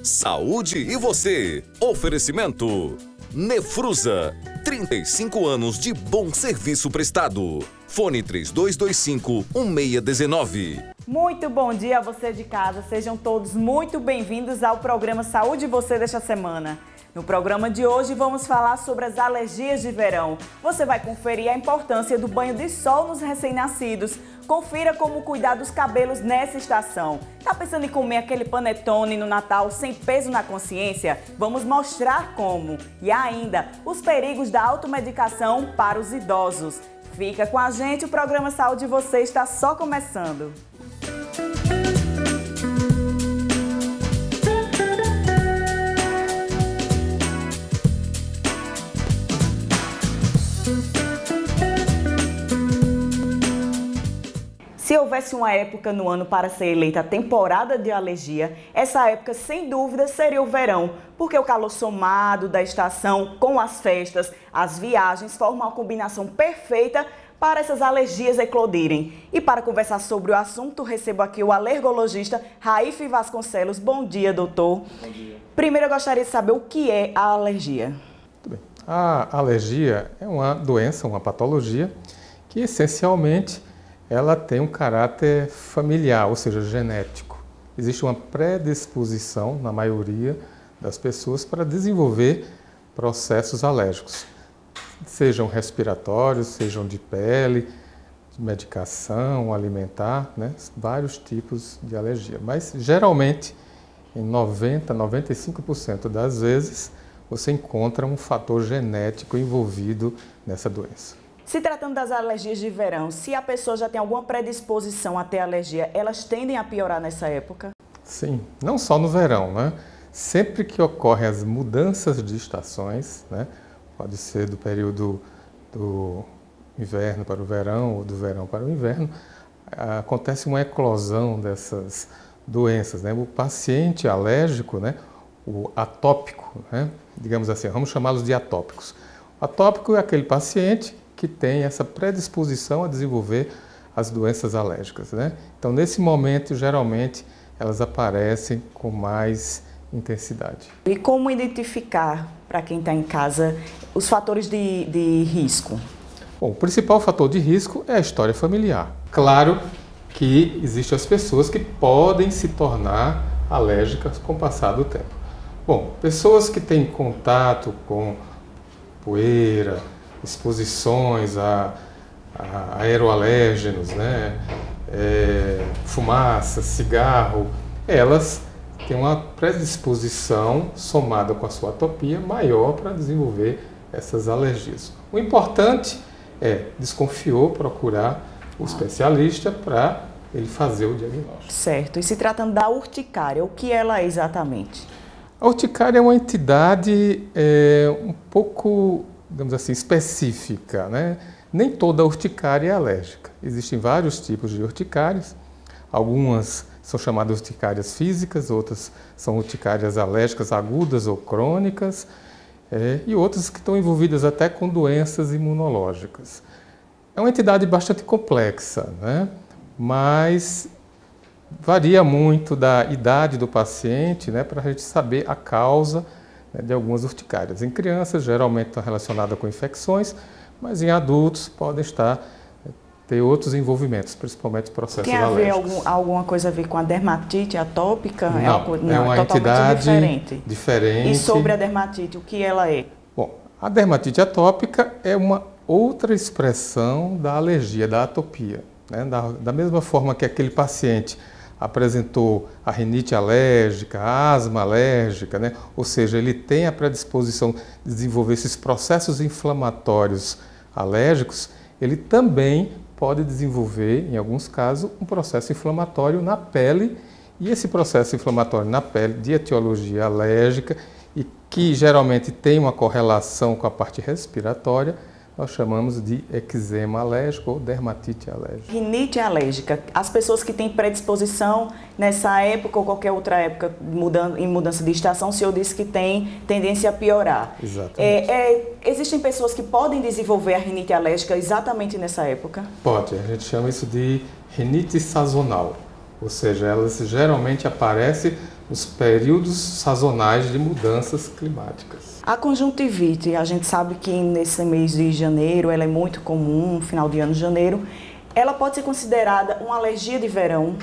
Saúde e você. Oferecimento Nefrusa, 35 anos de bom serviço prestado. Fone 3225-1619. Muito bom dia a você de casa. Sejam todos muito bem-vindos ao programa Saúde e Você desta semana. No programa de hoje vamos falar sobre as alergias de verão. Você vai conferir a importância do banho de sol nos recém-nascidos. Confira como cuidar dos cabelos nessa estação. Tá pensando em comer aquele panetone no Natal sem peso na consciência? Vamos mostrar como. E ainda, os perigos da automedicação para os idosos. Fica com a gente, o programa Saúde e Você está só começando. Se houvesse uma época no ano para ser eleita a temporada de alergia, essa época sem dúvida seria o verão, porque o calor somado da estação com as festas, as viagens, formam uma combinação perfeita para essas alergias eclodirem. E para conversar sobre o assunto, recebo aqui o alergologista Raif Vasconcelos. Bom dia, doutor. Bom dia. Primeiro eu gostaria de saber o que é a alergia. Muito bem. A alergia é uma doença, uma patologia, que essencialmente ela tem um caráter familiar, ou seja, genético. Existe uma predisposição, na maioria das pessoas, para desenvolver processos alérgicos, sejam respiratórios, sejam de pele, de medicação, alimentar, né? Vários tipos de alergia. Mas, geralmente, em 90%, 95% das vezes, você encontra um fator genético envolvido nessa doença. Se tratando das alergias de verão, se a pessoa já tem alguma predisposição a ter alergia, elas tendem a piorar nessa época? Sim, não só no verão, né? Sempre que ocorrem as mudanças de estações, né? Pode ser do período do inverno para o verão ou do verão para o inverno, acontece uma eclosão dessas doenças, né? O paciente alérgico, né? O atópico, né? Digamos assim, vamos chamá-los de atópicos. O atópico é aquele paciente que tem essa predisposição a desenvolver as doenças alérgicas, né? Então, nesse momento, geralmente, elas aparecem com mais intensidade. E como identificar, para quem está em casa, os fatores de risco? Bom, o principal fator de risco é a história familiar. Claro que existem as pessoas que podem se tornar alérgicas com o passar do tempo. Bom, pessoas que têm contato com poeira, exposições a aeroalérgenos, né? Fumaça, cigarro, elas têm uma predisposição somada com a sua atopia maior para desenvolver essas alergias. O importante é, desconfiou, procurar o especialista para ele fazer o diagnóstico. Certo. E se tratando da urticária, o que ela é exatamente? A urticária é uma entidade um pouco, digamos assim, específica, né? Nem toda urticária é alérgica. Existem vários tipos de urticárias. Algumas são chamadas urticárias físicas, outras são urticárias alérgicas agudas ou crônicas, e outras que estão envolvidas até com doenças imunológicas. É uma entidade bastante complexa, né? Mas varia muito da idade do paciente, né, para a gente saber a causa, né, de algumas urticárias. Em crianças, geralmente está relacionada com infecções, mas em adultos podem ter outros envolvimentos, principalmente processos alérgicos. Tem alguma coisa a ver com a dermatite atópica? Não, é uma entidade diferente. E sobre a dermatite, o que ela é? Bom, a dermatite atópica é uma outra expressão da alergia, da atopia, né? Da mesma forma que aquele paciente apresentou a rinite alérgica, a asma alérgica, né? Ou seja, ele tem a predisposição de desenvolver esses processos inflamatórios alérgicos, ele também pode desenvolver, em alguns casos, um processo inflamatório na pele, e esse processo inflamatório na pele de etiologia alérgica e que geralmente tem uma correlação com a parte respiratória, nós chamamos de eczema alérgico ou dermatite alérgica. Rinite alérgica. As pessoas que têm predisposição nessa época ou qualquer outra época em mudança de estação, o senhor disse que tem tendência a piorar. Exatamente. Existem pessoas que podem desenvolver a rinite alérgica exatamente nessa época? Pode. A gente chama isso de rinite sazonal. Ou seja, elas geralmente aparecem os períodos sazonais de mudanças climáticas. A conjuntivite, a gente sabe que nesse mês de janeiro ela é muito comum, final de ano de janeiro. Ela pode ser considerada uma alergia de verão?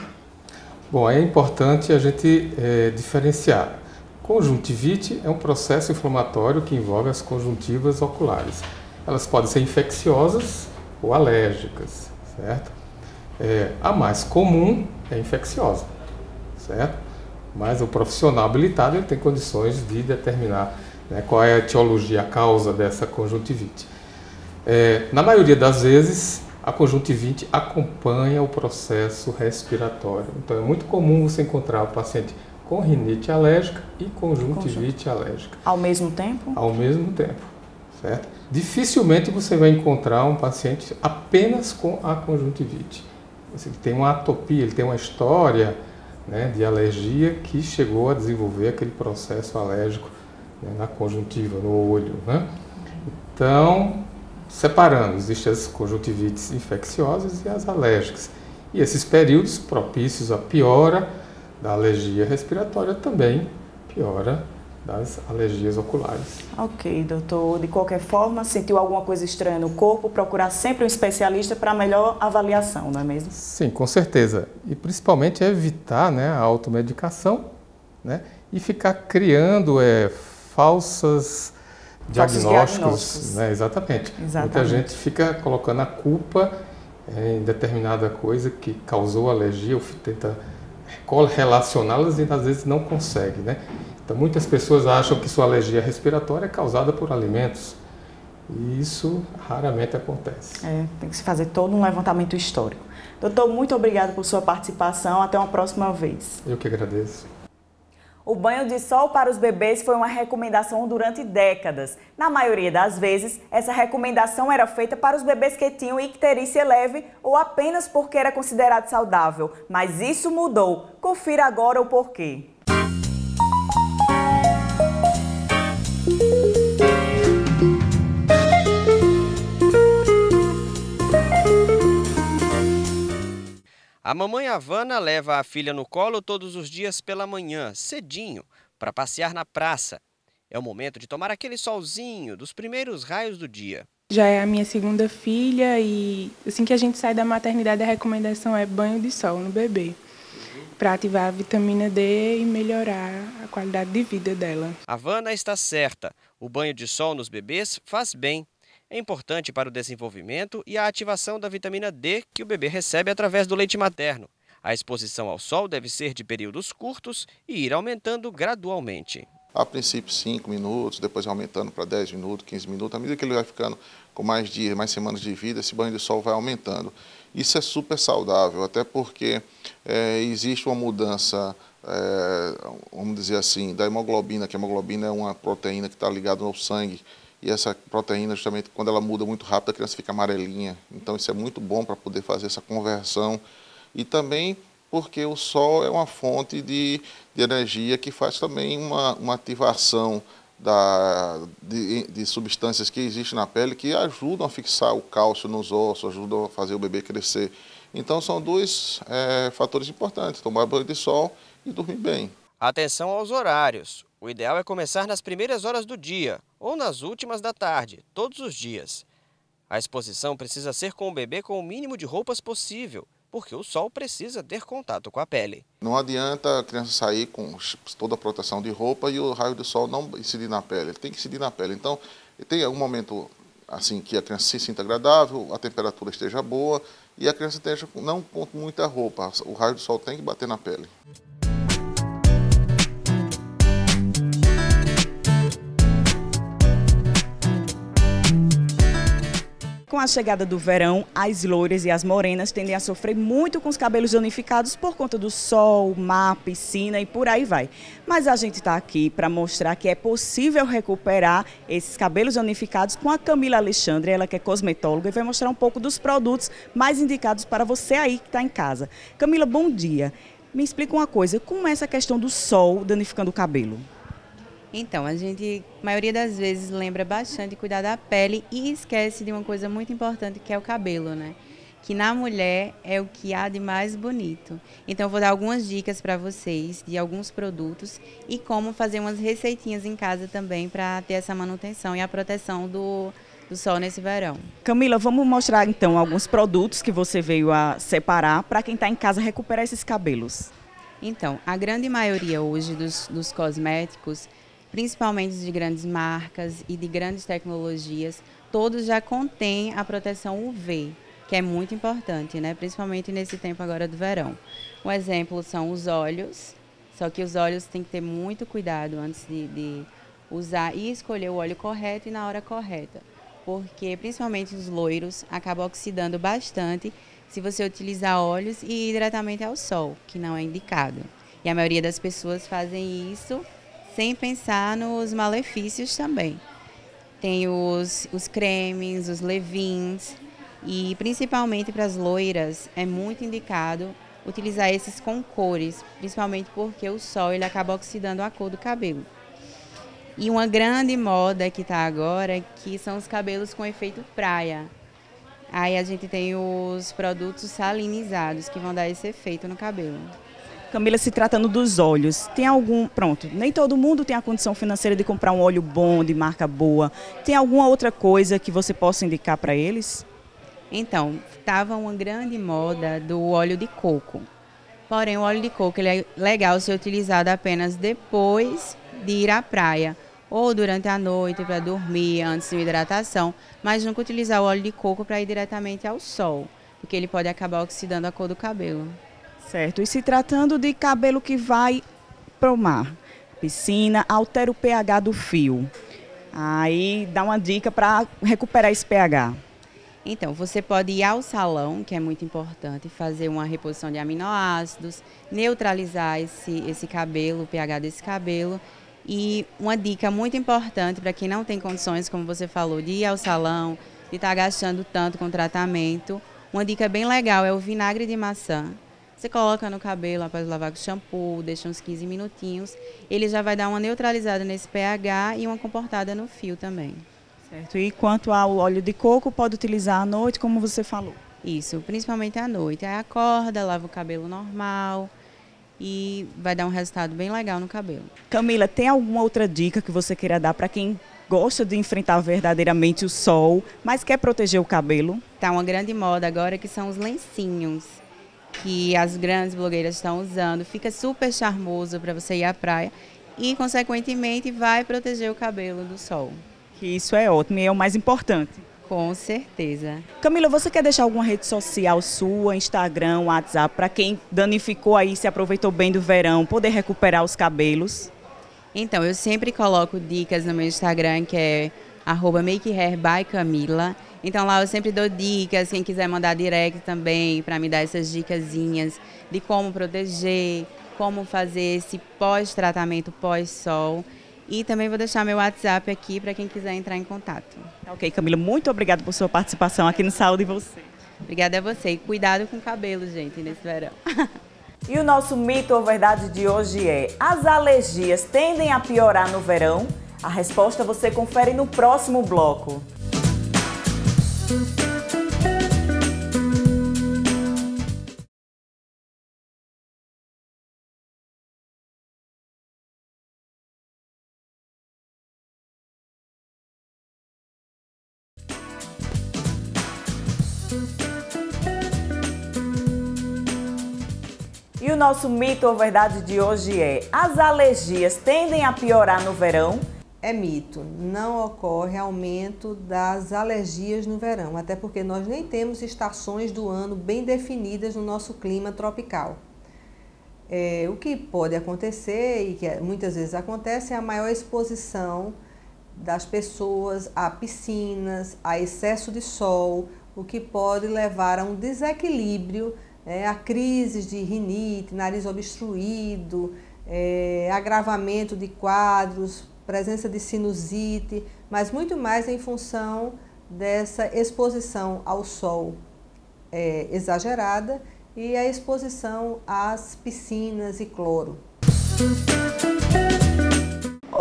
Bom, é importante a gente diferenciar. Conjuntivite é um processo inflamatório que envolve as conjuntivas oculares. Elas podem ser infecciosas ou alérgicas, certo? A mais comum é infecciosa, certo? Mas o profissional habilitado ele tem condições de determinar, né, qual é a etiologia, a causa dessa conjuntivite. Na maioria das vezes, a conjuntivite acompanha o processo respiratório. Então, é muito comum você encontrar o paciente com rinite alérgica e conjuntivite alérgica. Ao mesmo tempo? Ao mesmo tempo, certo? Dificilmente você vai encontrar um paciente apenas com a conjuntivite. Você tem uma atopia, ele tem uma história, né, de alergia que chegou a desenvolver aquele processo alérgico, né, na conjuntiva, no olho, né? Então, separando, existem as conjuntivites infecciosas e as alérgicas. E esses períodos propícios à piora da alergia respiratória também piora das alergias oculares. Ok, doutor. De qualquer forma, sentiu alguma coisa estranha no corpo, procurar sempre um especialista para melhor avaliação, não é mesmo? Sim, com certeza. E principalmente evitar, né, a automedicação, né, e ficar criando falsos diagnósticos. Né, exatamente. Muita gente fica colocando a culpa em determinada coisa que causou alergia, ou tenta relacioná-las e às vezes não consegue, né? Então muitas pessoas acham que sua alergia respiratória é causada por alimentos e isso raramente acontece. Tem que se fazer todo um levantamento histórico. Doutor, muito obrigado por sua participação, até uma próxima vez. Eu que agradeço. O banho de sol para os bebês foi uma recomendação durante décadas. Na maioria das vezes, essa recomendação era feita para os bebês que tinham icterícia leve ou apenas porque era considerado saudável. Mas isso mudou. Confira agora o porquê. A mamãe Havana leva a filha no colo todos os dias pela manhã, cedinho, para passear na praça. É o momento de tomar aquele solzinho dos primeiros raios do dia. Já é a minha segunda filha e assim que a gente sai da maternidade a recomendação é banho de sol no bebê, para ativar a vitamina D e melhorar a qualidade de vida dela. A Havana está certa, o banho de sol nos bebês faz bem. É importante para o desenvolvimento e a ativação da vitamina D que o bebê recebe através do leite materno. A exposição ao sol deve ser de períodos curtos e ir aumentando gradualmente. A princípio 5 minutos, depois aumentando para 10 minutos, 15 minutos. À medida que ele vai ficando com mais dias, mais semanas de vida, esse banho de sol vai aumentando. Isso é super saudável, até porque existe uma mudança, vamos dizer assim, da hemoglobina, que a hemoglobina é uma proteína que está ligada ao sangue. E essa proteína, justamente, quando ela muda muito rápido, a criança fica amarelinha. Então, isso é muito bom para poder fazer essa conversão. E também porque o sol é uma fonte de energia que faz também uma ativação de substâncias que existem na pele que ajudam a fixar o cálcio nos ossos, ajudam a fazer o bebê crescer. Então, são dois fatores importantes, tomar banho de sol e dormir bem. Atenção aos horários. O ideal é começar nas primeiras horas do dia ou nas últimas da tarde, todos os dias. A exposição precisa ser com o bebê com o mínimo de roupas possível, porque o sol precisa ter contato com a pele. Não adianta a criança sair com toda a proteção de roupa e o raio do sol não incidir na pele, ele tem que incidir na pele. Então, tem algum momento assim que a criança se sinta agradável, a temperatura esteja boa e a criança esteja não com muita roupa, o raio do sol tem que bater na pele. Com a chegada do verão, as loiras e as morenas tendem a sofrer muito com os cabelos danificados por conta do sol, mar, piscina e por aí vai. Mas a gente está aqui para mostrar que é possível recuperar esses cabelos danificados com a Camila Alexandre, ela que é cosmetóloga e vai mostrar um pouco dos produtos mais indicados para você aí que está em casa. Camila, bom dia. Me explica uma coisa, como é essa questão do sol danificando o cabelo? Então, a maioria das vezes, lembra bastante de cuidar da pele e esquece de uma coisa muito importante que é o cabelo, né? que na mulher é o que há de mais bonito. Então eu vou dar algumas dicas para vocês de alguns produtos e como fazer umas receitinhas em casa também para ter essa manutenção e a proteção do sol nesse verão. Camila, vamos mostrar então alguns produtos que você veio a separar para quem está em casa recuperar esses cabelos. Então, a grande maioria hoje dos cosméticos, principalmente de grandes marcas e de grandes tecnologias, todos já contêm a proteção UV, que é muito importante, né? Principalmente nesse tempo agora do verão. Um exemplo são os óleos, só que os óleos tem que ter muito cuidado antes de usar e escolher o óleo correto e na hora correta, porque principalmente os loiros acabam oxidando bastante se você utilizar óleos e ir diretamente ao sol, que não é indicado. E a maioria das pessoas fazem isso sem pensar nos malefícios também. Tem os cremes, os leave-ins, e principalmente para as loiras é muito indicado utilizar esses com cores, principalmente porque o sol ele acaba oxidando a cor do cabelo. E uma grande moda que está agora que são os cabelos com efeito praia. Aí a gente tem os produtos salinizados que vão dar esse efeito no cabelo. Camila, se tratando dos óleos, tem algum... Pronto, nem todo mundo tem a condição financeira de comprar um óleo bom, de marca boa. Tem alguma outra coisa que você possa indicar para eles? Então, estava uma grande moda do óleo de coco. Porém, o óleo de coco ele é legal ser utilizado apenas depois de ir à praia, ou durante a noite para dormir, antes de uma hidratação, mas nunca utilizar o óleo de coco para ir diretamente ao sol, porque ele pode acabar oxidando a cor do cabelo. Certo, e se tratando de cabelo que vai para o mar, piscina, altera o pH do fio. Aí dá uma dica para recuperar esse pH. Então, você pode ir ao salão, que é muito importante, fazer uma reposição de aminoácidos, neutralizar esse cabelo, o pH desse cabelo. E uma dica muito importante para quem não tem condições, como você falou, de ir ao salão, de estar gastando tanto com tratamento, uma dica bem legal é o vinagre de maçã. Você coloca no cabelo após lavar com shampoo, deixa uns 15 minutinhos, ele já vai dar uma neutralizada nesse pH e uma comportada no fio também. Certo, e quanto ao óleo de coco, pode utilizar à noite, como você falou? Isso, principalmente à noite. Aí acorda, lava o cabelo normal e vai dar um resultado bem legal no cabelo. Camila, tem alguma outra dica que você queira dar para quem gosta de enfrentar verdadeiramente o sol, mas quer proteger o cabelo? Tá uma grande moda agora que são os lencinhos, que as grandes blogueiras estão usando. Fica super charmoso para você ir à praia e, consequentemente, vai proteger o cabelo do sol. Que isso é ótimo e é o mais importante. Com certeza. Camila, você quer deixar alguma rede social sua, Instagram, WhatsApp, para quem danificou aí, se aproveitou bem do verão, poder recuperar os cabelos? Então, eu sempre coloco dicas no meu Instagram, que é @makehairbycamila. Então, lá eu sempre dou dicas, quem quiser mandar direct também, para me dar essas dicasinhas de como proteger, como fazer esse pós-tratamento, pós-sol. E também vou deixar meu WhatsApp aqui para quem quiser entrar em contato. Ok, Camila, muito obrigada por sua participação aqui no Saúde e Você. Obrigada a você. E cuidado com o cabelo, gente, nesse verão. E o nosso mito ou verdade de hoje é: as alergias tendem a piorar no verão? A resposta você confere no próximo bloco. E o nosso mito ou verdade de hoje é: as alergias tendem a piorar no verão? É mito, não ocorre aumento das alergias no verão, até porque nós nem temos estações do ano bem definidas no nosso clima tropical. O que pode acontecer, e que muitas vezes acontece, é a maior exposição das pessoas a piscinas, a excesso de sol, o que pode levar a um desequilíbrio, a crises de rinite, nariz obstruído, agravamento de quadros, presença de sinusite, mas muito mais em função dessa exposição ao sol exagerada e a exposição às piscinas e cloro.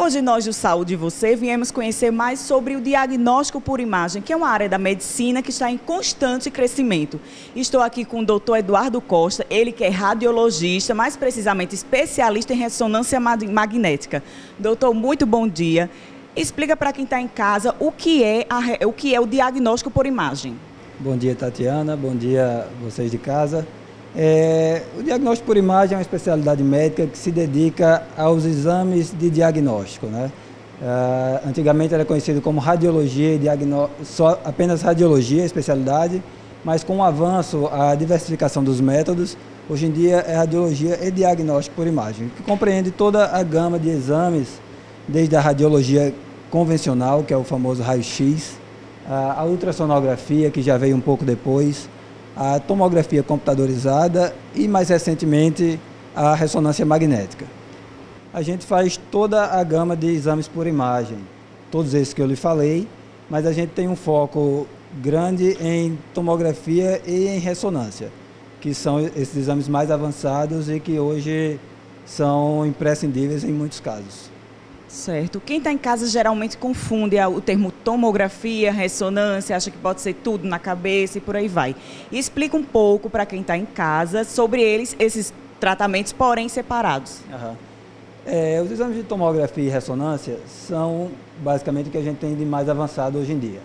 Hoje nós do Saúde e Você viemos conhecer mais sobre o diagnóstico por imagem, que é uma área da medicina que está em constante crescimento. Estou aqui com o Dr. Eduardo Costa, ele que é radiologista, mais precisamente especialista em ressonância magnética. Doutor, muito bom dia. Explica para quem está em casa o que é o diagnóstico por imagem. Bom dia, Tatiana. Bom dia vocês de casa. O diagnóstico por imagem é uma especialidade médica que se dedica aos exames de diagnóstico, né? Antigamente era conhecido como radiologia e só apenas radiologia, especialidade, mas com o avanço, a diversificação dos métodos, hoje em dia é radiologia e diagnóstico por imagem, que compreende toda a gama de exames, desde a radiologia convencional, que é o famoso raio-x, a ultrassonografia, que já veio um pouco depois, a tomografia computadorizada e, mais recentemente, a ressonância magnética. A gente faz toda a gama de exames por imagem, todos esses que eu lhe falei, mas a gente tem um foco grande em tomografia e em ressonância, que são esses exames mais avançados e que hoje são imprescindíveis em muitos casos. Certo. Quem está em casa geralmente confunde o termo tomografia, ressonância, acha que pode ser tudo na cabeça e por aí vai. E explica um pouco para quem está em casa sobre esses tratamentos, porém separados. Os exames de tomografia e ressonância são basicamente o que a gente tem de mais avançado hoje em dia.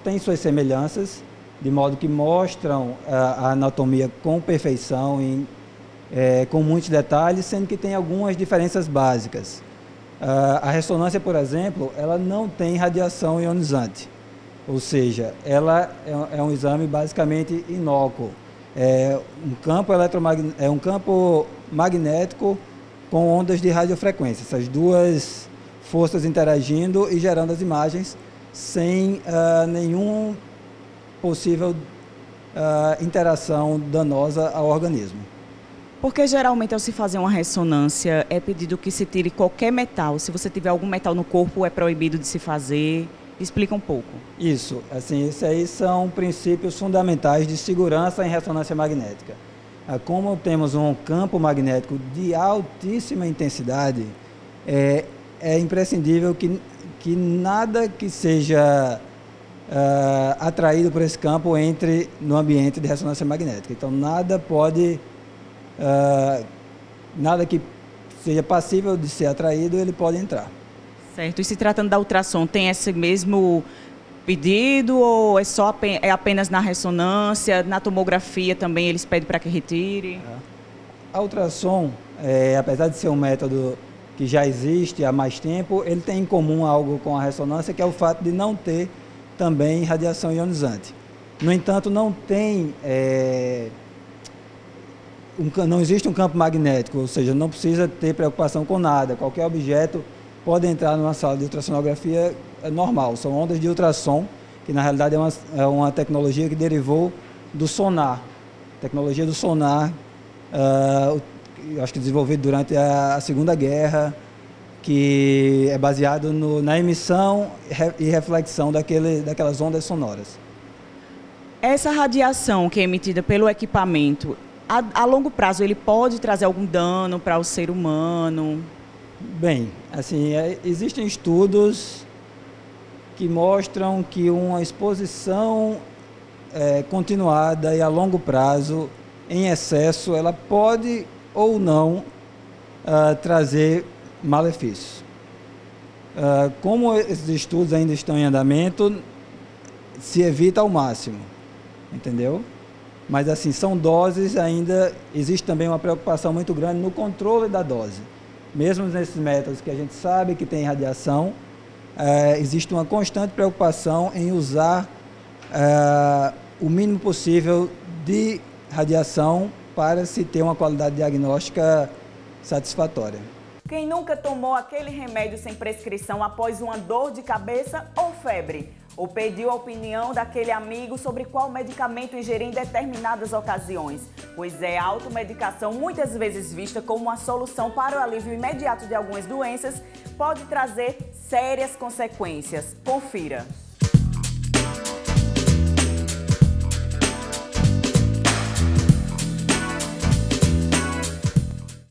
Têm suas semelhanças, de modo que mostram a anatomia com perfeição, com muitos detalhes, sendo que tem algumas diferenças básicas. A ressonância, por exemplo, ela não tem radiação ionizante, ou seja, ela é um exame basicamente inócuo. É um campo magnético com ondas de radiofrequência, essas duas forças interagindo e gerando as imagens sem nenhum possível interação danosa ao organismo. Porque geralmente ao se fazer uma ressonância é pedido que se tire qualquer metal. Se você tiver algum metal no corpo é proibido de se fazer. Explica um pouco. Isso, assim, esses aí são princípios fundamentais de segurança em ressonância magnética. Como temos um campo magnético de altíssima intensidade, é imprescindível que nada que seja atraído por esse campo entre no ambiente de ressonância magnética. Então nada que seja passível de ser atraído, ele pode entrar. Certo. E se tratando da ultrassom, tem esse mesmo pedido ou é apenas na ressonância? Na tomografia também eles pedem para que retire? A ultrassom, apesar de ser um método que já existe há mais tempo, ele tem em comum algo com a ressonância, que é o fato de não ter também radiação ionizante. No entanto, não existe um campo magnético, ou seja, não precisa ter preocupação com nada. Qualquer objeto pode entrar numa sala de ultrassonografia normal. São ondas de ultrassom, que na realidade é uma tecnologia que derivou do sonar. Tecnologia do sonar, acho que desenvolvida durante a Segunda Guerra, que é baseado na emissão e reflexão daquelas ondas sonoras. Essa radiação que é emitida pelo equipamento, a longo prazo, ele pode trazer algum dano para o ser humano? Bem, assim, existem estudos que mostram que uma exposição continuada e a longo prazo, em excesso, ela pode ou não trazer malefícios. Como esses estudos ainda estão em andamento, se evita ao máximo, entendeu? Mas assim, são doses ainda, existe também uma preocupação muito grande no controle da dose. Mesmo nesses métodos que a gente sabe que tem radiação, existe uma constante preocupação em usar o mínimo possível de radiação para se ter uma qualidade diagnóstica satisfatória. Quem nunca tomou aquele remédio sem prescrição após uma dor de cabeça ou febre? Ou pediu a opinião daquele amigo sobre qual medicamento ingerir em determinadas ocasiões? Pois a automedicação, muitas vezes vista como uma solução para o alívio imediato de algumas doenças, pode trazer sérias consequências. Confira.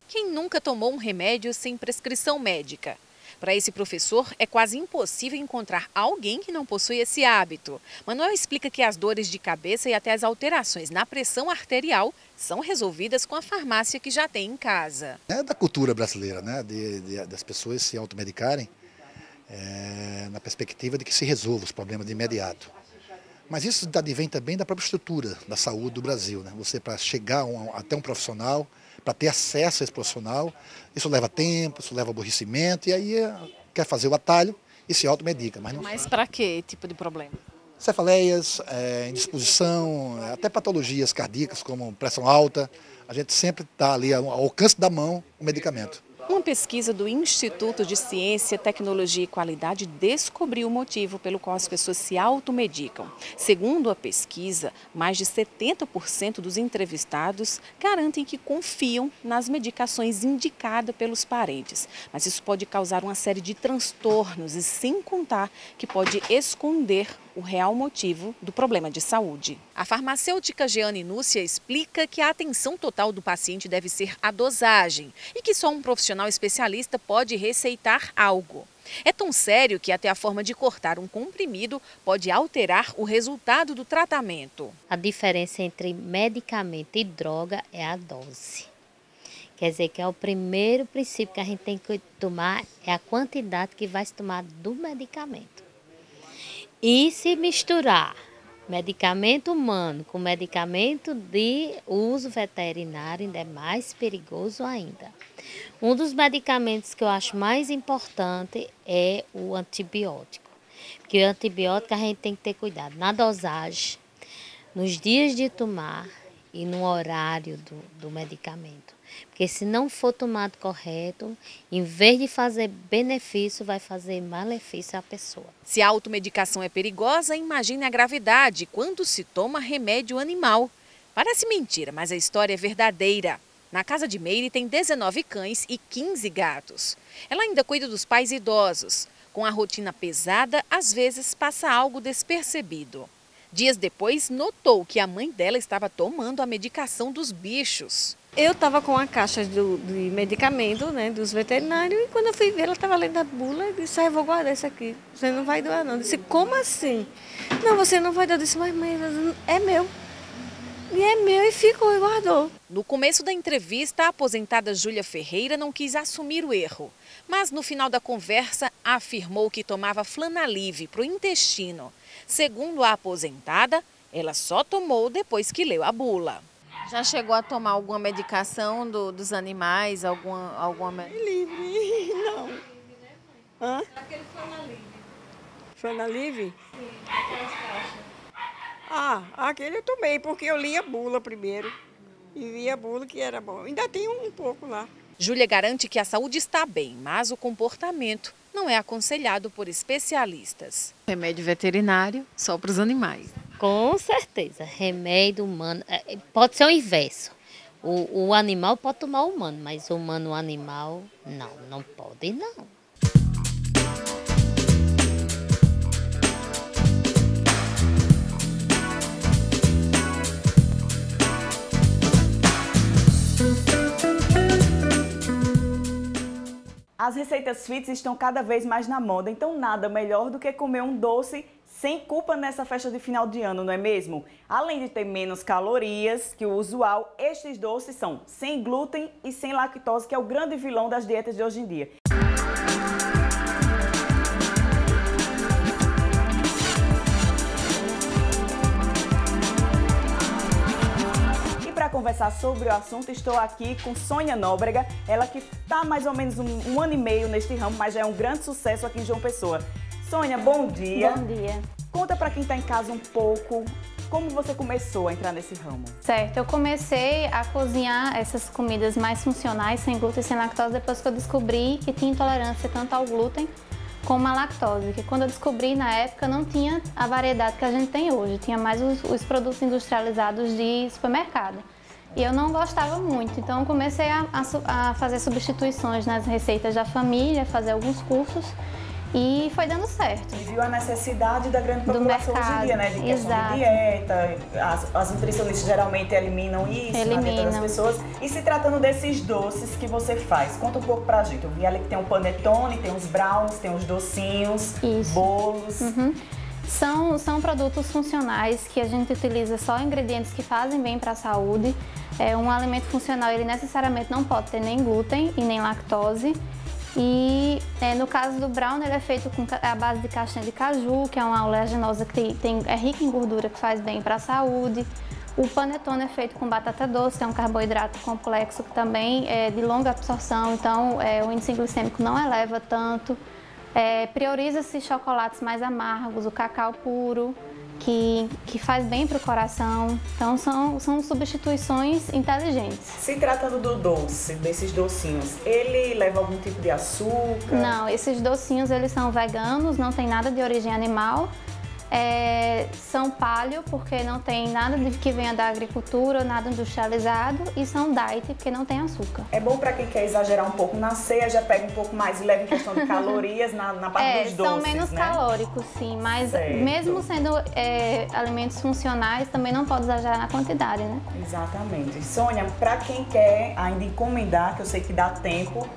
Quem Quem nunca tomou um remédio sem prescrição médica? Para esse professor, é quase impossível encontrar alguém que não possui esse hábito. Manuel explica que as dores de cabeça e até as alterações na pressão arterial são resolvidas com a farmácia que já tem em casa. É da cultura brasileira, né, das pessoas se automedicarem na perspectiva de que se resolva os problemas de imediato. Mas isso advém também da própria estrutura da saúde do Brasil, né? Você, para chegar até um profissional, para ter acesso a esse profissional, isso leva tempo, isso leva aborrecimento, e aí quer fazer o atalho e se automedica. Mas para que tipo de problema? Cefaleias, indisposição, até patologias cardíacas como pressão alta, a gente sempre está ali ao alcance da mão o medicamento. Uma pesquisa do Instituto de Ciência, Tecnologia e Qualidade descobriu o motivo pelo qual as pessoas se automedicam. Segundo a pesquisa, mais de 70% dos entrevistados garantem que confiam nas medicações indicadas pelos parentes. Mas isso pode causar uma série de transtornos e, sem contar, que pode esconder o real motivo do problema de saúde. A farmacêutica Jeane Núcia explica que a atenção total do paciente deve ser a dosagem e que só um profissional especialista pode receitar algo. É tão sério que até a forma de cortar um comprimido pode alterar o resultado do tratamento. A diferença entre medicamento e droga é a dose. Quer dizer que é o primeiro princípio que a gente tem que tomar, é a quantidade que vai se tomar do medicamento. E se misturar medicamento humano com medicamento de uso veterinário, ainda é mais perigoso ainda. Um dos medicamentos que eu acho mais importante é o antibiótico. Porque o antibiótico a gente tem que ter cuidado na dosagem, nos dias de tomar e no horário do medicamento. Porque se não for tomado correto, em vez de fazer benefício, vai fazer malefício à pessoa. Se a automedicação é perigosa, imagine a gravidade quando se toma remédio animal. Parece mentira, mas a história é verdadeira. Na casa de Meire tem 19 cães e 15 gatos. Ela ainda cuida dos pais idosos. Com a rotina pesada, às vezes passa algo despercebido. Dias depois, notou que a mãe dela estava tomando a medicação dos bichos. Eu estava com a caixa de medicamento, né, dos veterinários, e quando eu fui ver, ela estava lendo a bula e disse, eu vou guardar isso aqui. Você não vai doar, não. Eu disse, como assim? Não, você não vai doar. Eu disse, mas mãe, é meu. E é meu, e ficou e guardou. No começo da entrevista, a aposentada Júlia Ferreira não quis assumir o erro. Mas no final da conversa, afirmou que tomava Flanalive para o intestino. Segundo a aposentada, ela só tomou depois que leu a bula. Já chegou a tomar alguma medicação dos animais, alguma Livre, não. Hã? Aquele Flanalive. Flanalive? Sim, aquelas caixas. Ah, aquele eu tomei, porque eu li a bula primeiro. E vi a bula que era bom. Ainda tem um pouco lá. Júlia garante que a saúde está bem, mas o comportamento não é aconselhado por especialistas. Remédio veterinário só para os animais. Com certeza, remédio humano, pode ser o inverso. O animal pode tomar o humano, mas o humano, o animal, não pode não. As receitas fits estão cada vez mais na moda, então nada melhor do que comer um doce sem culpa nessa festa de final de ano, não é mesmo? Além de ter menos calorias que o usual, estes doces são sem glúten e sem lactose, que é o grande vilão das dietas de hoje em dia. Para conversar sobre o assunto, estou aqui com Sônia Nóbrega, ela que está mais ou menos um ano e meio neste ramo, mas já é um grande sucesso aqui em João Pessoa. Sônia, bom dia. Bom dia. Conta para quem está em casa um pouco como você começou a entrar nesse ramo. Certo, eu comecei a cozinhar essas comidas mais funcionais, sem glúten e sem lactose, depois que eu descobri que tinha intolerância tanto ao glúten como à lactose, que quando eu descobri na época não tinha a variedade que a gente tem hoje, tinha mais os produtos industrializados de supermercado. E eu não gostava muito, então eu comecei a fazer substituições nas receitas da família, fazer alguns cursos E foi dando certo. E viu a necessidade da grande população hoje em dia, né? De questão de dieta, as nutricionistas geralmente eliminam isso na dieta das pessoas. E se tratando desses doces que você faz, conta um pouco pra gente. Eu vi ali que tem um panetone, tem os brownies, tem os docinhos, bolos. São produtos funcionais que a gente utiliza só ingredientes que fazem bem para a saúde. Um alimento funcional, ele necessariamente não pode ter nem glúten e nem lactose. E no caso do brownie, ele é feito com a base de castanha de caju, que é uma oleaginosa que é rica em gordura, que faz bem para a saúde. O panetone é feito com batata doce, que é um carboidrato complexo que também é de longa absorção, então o índice glicêmico não eleva tanto. Prioriza-se chocolates mais amargos, o cacau puro, que faz bem para o coração. Então, são substituições inteligentes. Se tratando do doce, desses docinhos, ele leva algum tipo de açúcar? Não, esses docinhos, eles são veganos, não tem nada de origem animal. São paleo, porque não tem nada que venha da agricultura, nada industrializado, e são diet, porque não tem açúcar. É bom para quem quer exagerar um pouco na ceia, já pega um pouco mais leve em questão de calorias na parte dos doces, são menos calóricos, sim, mas mesmo sendo alimentos funcionais, também não pode exagerar na quantidade, né? Exatamente. Sônia, para quem quer ainda encomendar, que eu sei que dá tempo,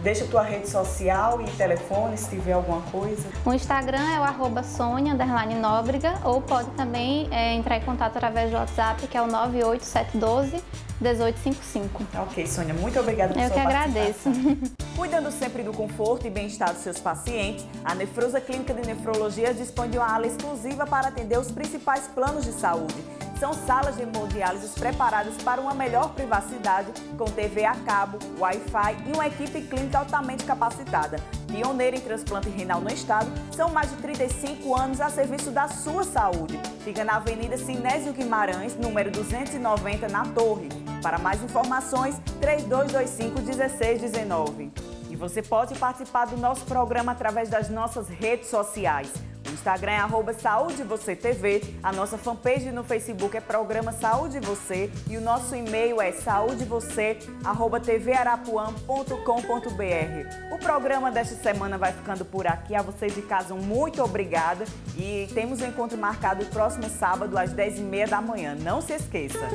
deixa a tua rede social e telefone, se tiver alguma coisa. O Instagram é o @sonia_nóbrega, ou pode também entrar em contato através do WhatsApp, que é o 98712-1855. Ok, Sônia, muito obrigada por sua participação. Eu que agradeço. Cuidando sempre do conforto e bem-estar dos seus pacientes, a Nefrusa Clínica de Nefrologia dispõe de uma ala exclusiva para atender os principais planos de saúde. São salas de hemodiálise preparadas para uma melhor privacidade, com TV a cabo, Wi-Fi e uma equipe clínica altamente capacitada. Pioneira em transplante renal no estado, são mais de 35 anos a serviço da sua saúde. Fica na Avenida Sinésio Guimarães, número 290, na Torre. Para mais informações, 3225-1619. E você pode participar do nosso programa através das nossas redes sociais. O Instagram é @SaúdeVocêTV, a nossa fanpage no Facebook é Programa Saúde Você e o nosso e-mail é saudevoce@tvarapuã.com.br. O programa desta semana vai ficando por aqui. A vocês de casa, muito obrigada e temos um encontro marcado o próximo sábado às 10h30 da manhã. Não se esqueça!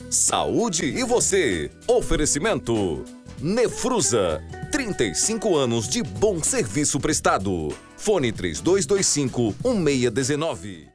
Saúde e você. Oferecimento. Nefrusa. 35 anos de bom serviço prestado. Fone 3225-1619.